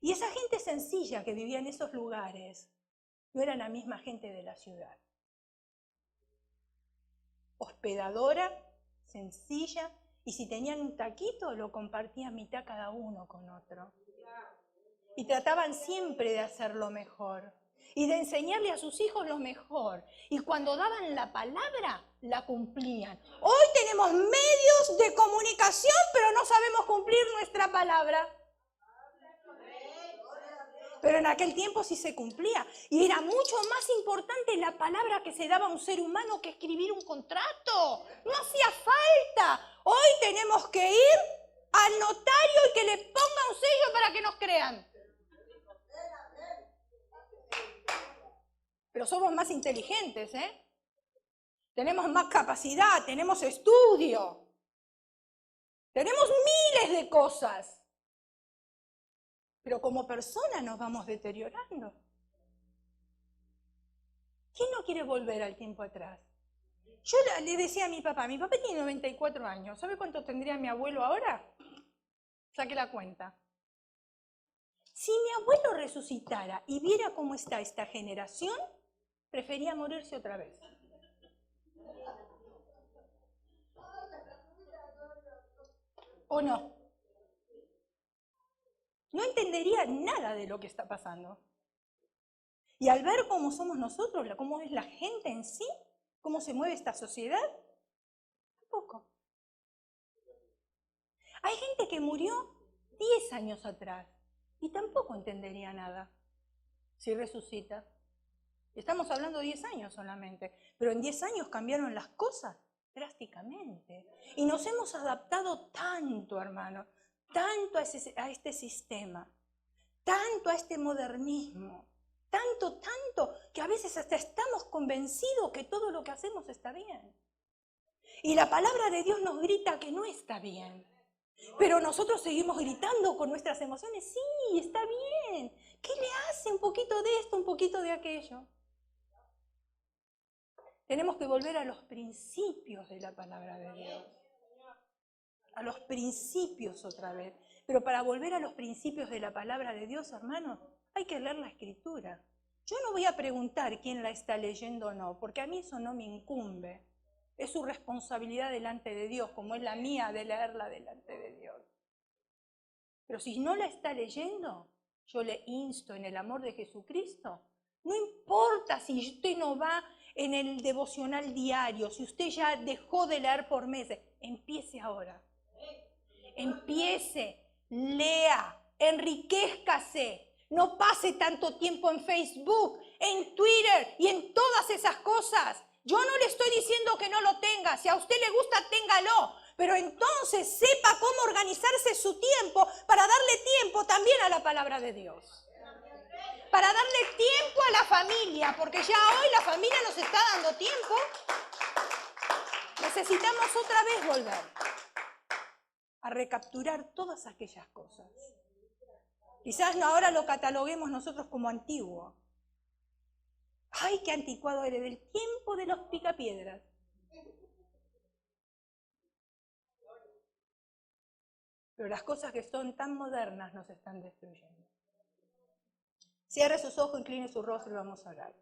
Y esa gente sencilla que vivía en esos lugares no era la misma gente de la ciudad. Hospedadora, sencilla, y si tenían un taquito lo compartían mitad cada uno con otro. Y trataban siempre de hacerlo mejor y de enseñarle a sus hijos lo mejor. Y cuando daban la palabra, la cumplían. Hoy tenemos medios de comunicación, pero no sabemos cumplir nuestra palabra. Pero en aquel tiempo sí se cumplía. Y era mucho más importante la palabra que se daba a un ser humano que escribir un contrato. No hacía falta. Hoy tenemos que ir al notario y que le ponga un sello para que nos crean. Pero somos más inteligentes, ¿eh? Tenemos más capacidad, tenemos estudio. Tenemos miles de cosas. Pero como persona nos vamos deteriorando. ¿Quién no quiere volver al tiempo atrás? Yo le decía a mi papá tiene 94 años. ¿Sabe cuánto tendría mi abuelo ahora? Saque la cuenta. Si mi abuelo resucitara y viera cómo está esta generación, prefería morirse otra vez. ¿O no? No entendería nada de lo que está pasando. Y al ver cómo somos nosotros, cómo es la gente en sí, cómo se mueve esta sociedad, tampoco. Hay gente que murió 10 años atrás y tampoco entendería nada si resucita. Estamos hablando de 10 años solamente, pero en 10 años cambiaron las cosas drásticamente. Y nos hemos adaptado tanto, hermano, tanto a este sistema, tanto a este modernismo, tanto, que a veces hasta estamos convencidos que todo lo que hacemos está bien. Y la palabra de Dios nos grita que no está bien. Pero nosotros seguimos gritando con nuestras emociones, sí, está bien. ¿Qué le hace un poquito de esto, un poquito de aquello? Tenemos que volver a los principios de la palabra de Dios. A los principios otra vez. Pero para volver a los principios de la palabra de Dios, hermano, hay que leer la Escritura. Yo no voy a preguntar quién la está leyendo o no, porque a mí eso no me incumbe. Es su responsabilidad delante de Dios, como es la mía de leerla delante de Dios. Pero si no la está leyendo, yo le insto en el amor de Jesucristo. No importa si usted no va en el devocional diario, si usted ya dejó de leer por meses, empiece ahora. Empiece, lea, enriquézcase. No pase tanto tiempo en Facebook, en Twitter y en todas esas cosas. Yo no le estoy diciendo que no lo tenga. Si a usted le gusta, téngalo. pero entonces sepa cómo organizarse su tiempo para darle tiempo también a la palabra de Dios. Para darle tiempo a la familia, porque ya hoy la familia nos está dando tiempo. Necesitamos otra vez volver a recapturar todas aquellas cosas. Quizás ahora lo cataloguemos nosotros como antiguo. ¡Ay, qué anticuado eres! Del tiempo de los picapiedras. Pero las cosas que son tan modernas nos están destruyendo. Cierre sus ojos, incline su rostro y vamos a orar.